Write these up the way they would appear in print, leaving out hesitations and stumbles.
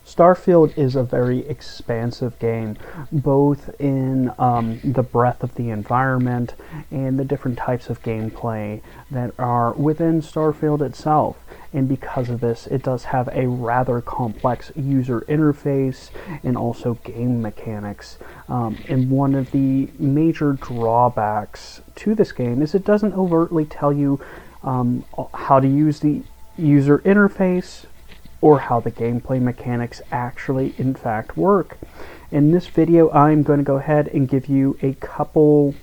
Starfield is a very expansive game, both in the breadth of the environment and the different types of gameplay that are within Starfield itself. And because of this, it does have a rather complex user interface and also game mechanics. And one of the major drawbacks to this game is it doesn't overtly tell you how to use the user interface or how the gameplay mechanics actually in fact work. In this video, I'm going to go ahead and give you a couple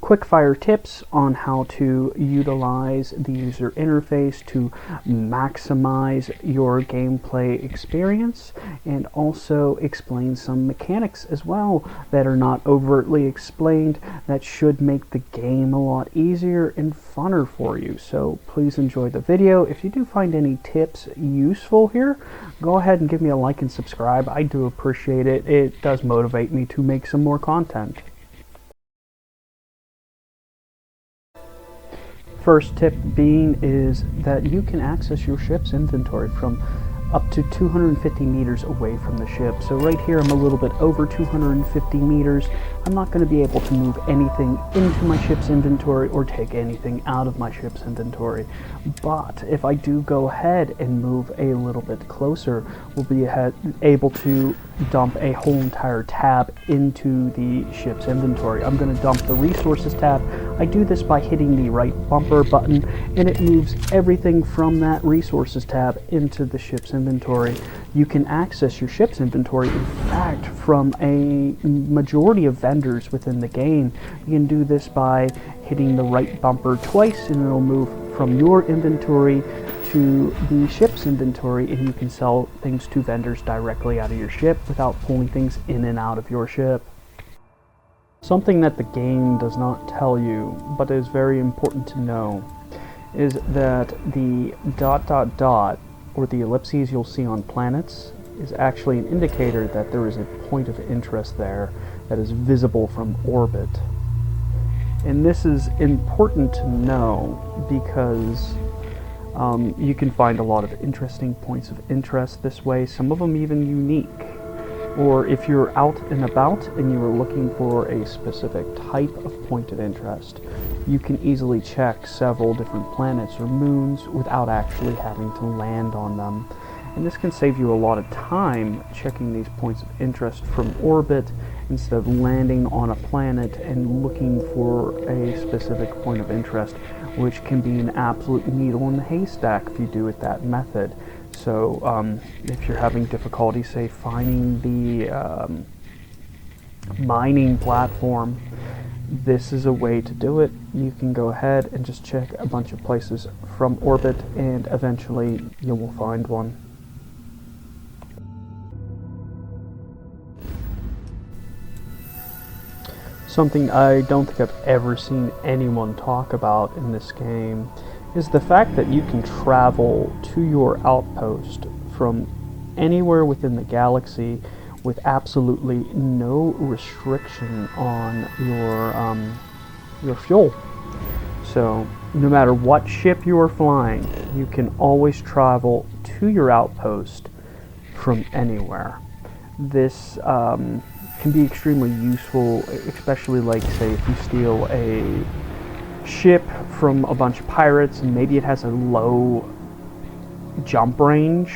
quick-fire tips on how to utilize the user interface to maximize your gameplay experience, and also explain some mechanics as well that are not overtly explained that should make the game a lot easier and funner for you. So please enjoy the video. If you do find any tips useful here, go ahead and give me a like and subscribe. I do appreciate it. It does motivate me to make some more content. First tip being is that you can access your ship's inventory from up to 250 meters away from the ship. So right here I'm a little bit over 250 meters. I'm not going to be able to move anything into my ship's inventory or take anything out of my ship's inventory. But if I do go ahead and move a little bit closer, we'll be able to dump a whole entire tab into the ship's inventory. I'm going to dump the resources tab. I do this by hitting the right bumper button, and it moves everything from that resources tab into the ship's inventory. You can access your ship's inventory, in fact, from a majority of vendors within the game. You can do this by hitting the right bumper twice, and it'll move from your inventory to the ship's inventory, and you can sell things to vendors directly out of your ship without pulling things in and out of your ship. Something that the game does not tell you, but is very important to know, is that the ... or the ellipses you'll see on planets is actually an indicator that there is a point of interest there that is visible from orbit. And this is important to know because you can find a lot of interesting points of interest this way, some of them even unique. Or if you're out and about and you are looking for a specific type of point of interest, you can easily check several different planets or moons without actually having to land on them. And this can save you a lot of time checking these points of interest from orbit instead of landing on a planet and looking for a specific point of interest, which can be an absolute needle in the haystack if you do it that method. So if you're having difficulty, say, finding the mining platform, this is a way to do it. You can go ahead and just check a bunch of places from orbit, and eventually you will find one. Something I don't think I've ever seen anyone talk about in this game is the fact that you can travel to your outpost from anywhere within the galaxy with absolutely no restriction on your fuel. So no matter what ship you are flying, you can always travel to your outpost from anywhere. This can be extremely useful, especially like, say, if you steal a ship from a bunch of pirates and maybe it has a low jump range.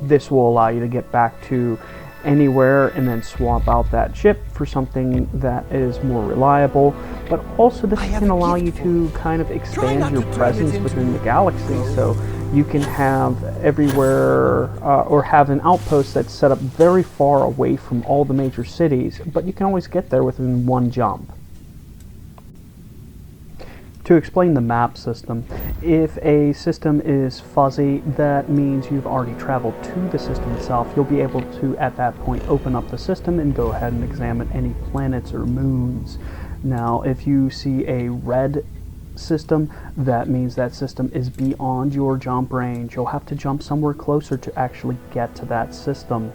This will allow you to get back to anywhere and then swap out that ship for something that is more reliable, but also this can allow you to kind of expand your presence within the galaxy, so you can have everywhere or have an outpost that's set up very far away from all the major cities, but you can always get there within one jump. To explain the map system, if a system is fuzzy, that means you've already traveled to the system itself. You'll be able to, at that point, open up the system and go ahead and examine any planets or moons. Now, if you see a red system, that means that system is beyond your jump range. You'll have to jump somewhere closer to actually get to that system.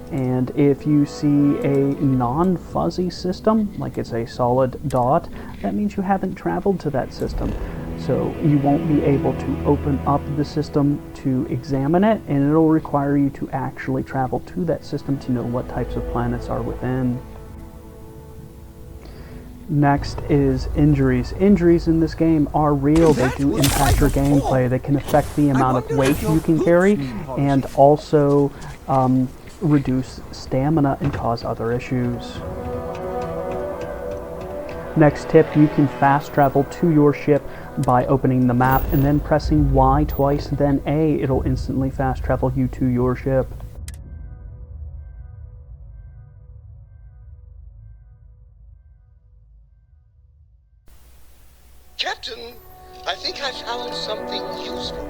And if you see a non-fuzzy system, like it's a solid dot, that means you haven't traveled to that system. So you won't be able to open up the system to examine it, and it'll require you to actually travel to that system to know what types of planets are within. Next is injuries. Injuries in this game are real. They do impact your gameplay. They can affect the amount of weight you can carry, and also reduce stamina and cause other issues. Next tip, you can fast travel to your ship by opening the map and then pressing Y twice, then A. It'll instantly fast travel you to your ship. Captain, I think I found something useful.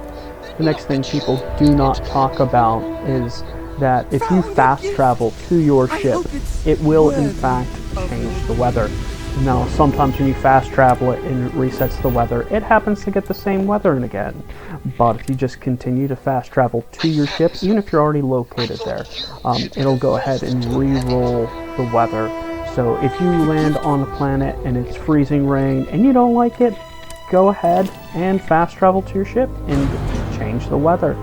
The next thing people do not talk about is that if you fast travel to your ship, it will in fact change the weather. Now, sometimes when you fast travel it and it resets the weather, it happens to get the same weather again. But if you just continue to fast travel to your ship, even if you're already located there, it'll go ahead and re-roll the weather. So if you land on a planet and it's freezing rain and you don't like it, go ahead and fast travel to your ship and change the weather.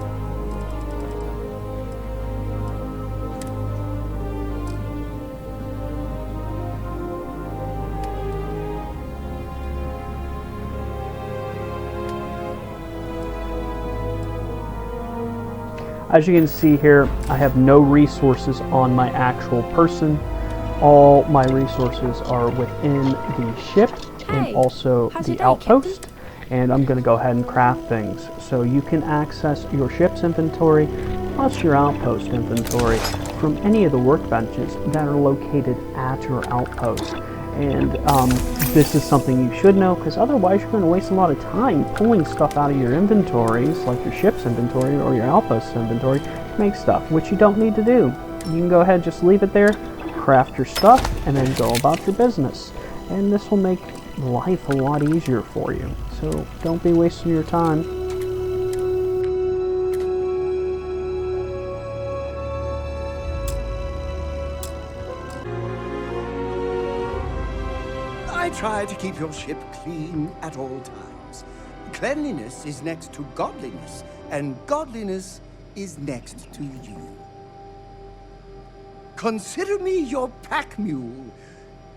As you can see here, I have no resources on my actual person. All my resources are within the ship and also the outpost. And I'm going to go ahead and craft things. So you can access your ship's inventory plus your outpost inventory from any of the workbenches that are located at your outpost. And this is something you should know, because otherwise you're going to waste a lot of time pulling stuff out of your inventories, like your ship's inventory or your outpost's inventory, to make stuff, which you don't need to do. You can go ahead and just leave it there, craft your stuff, and then go about your business. And this will make life a lot easier for you. So don't be wasting your time. I try to keep your ship clean at all times. Cleanliness is next to godliness, and godliness is next to you. Consider me your pack mule.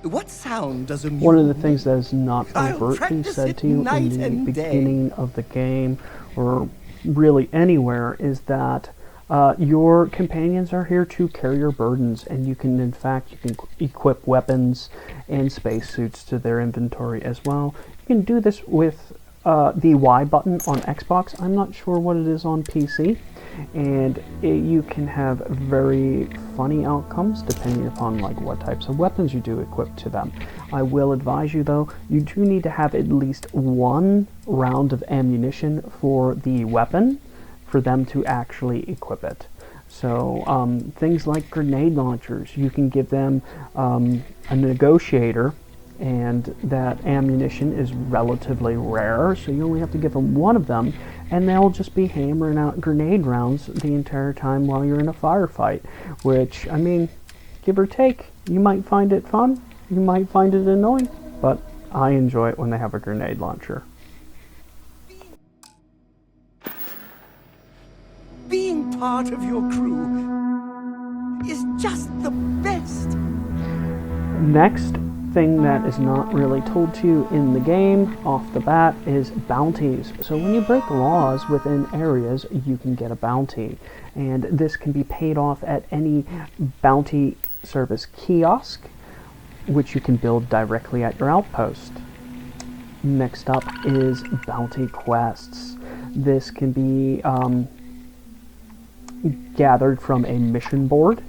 What sound does a mule One of the things that is not I'll overtly practice said it to you night in the and beginning of the game, or really anywhere, is that your companions are here to carry your burdens, and you can equip weapons and spacesuits to their inventory as well. You can do this with the Y button on Xbox. I'm not sure what it is on PC, and you can have very funny outcomes depending upon like what types of weapons you do equip to them. I will advise you though, you do need to have at least one round of ammunition for the weapon for them to actually equip it. So things like grenade launchers, you can give them a negotiator, and that ammunition is relatively rare, so you only have to give them one of them, and they'll just be hammering out grenade rounds the entire time while you're in a firefight, which, I mean, give or take, you might find it fun, you might find it annoying, but I enjoy it when they have a grenade launcher. Being part of your crew is just the best. Next thing that is not really told to you in the game off the bat is bounties. So when you break laws within areas, you can get a bounty, and this can be paid off at any bounty service kiosk, which you can build directly at your outpost. Next up is bounty quests. This can be gathered from a mission board,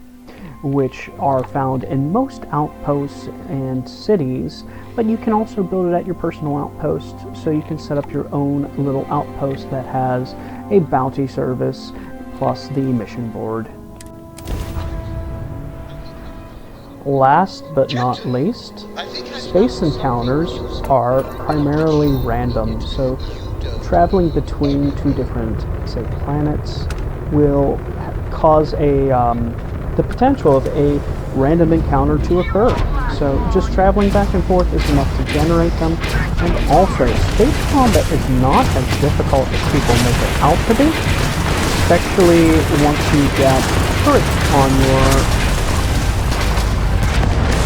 which are found in most outposts and cities, but you can also build it at your personal outpost, so you can set up your own little outpost that has a bounty service plus the mission board. Last but not least, space encounters are primarily random, so traveling between two different, say, planets will cause a the potential of a random encounter to occur. So just traveling back and forth is enough to generate them. And also, space combat is not as difficult as people make it out to be, especially once you get turrets on your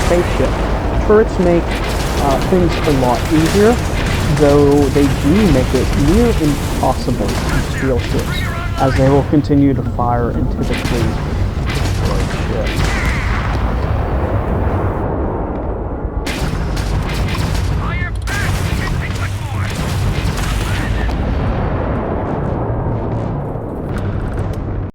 spaceship. Turrets make things a lot easier, though they do make it near impossible to steal ships, as they will continue to fire into the fleet and destroy ships.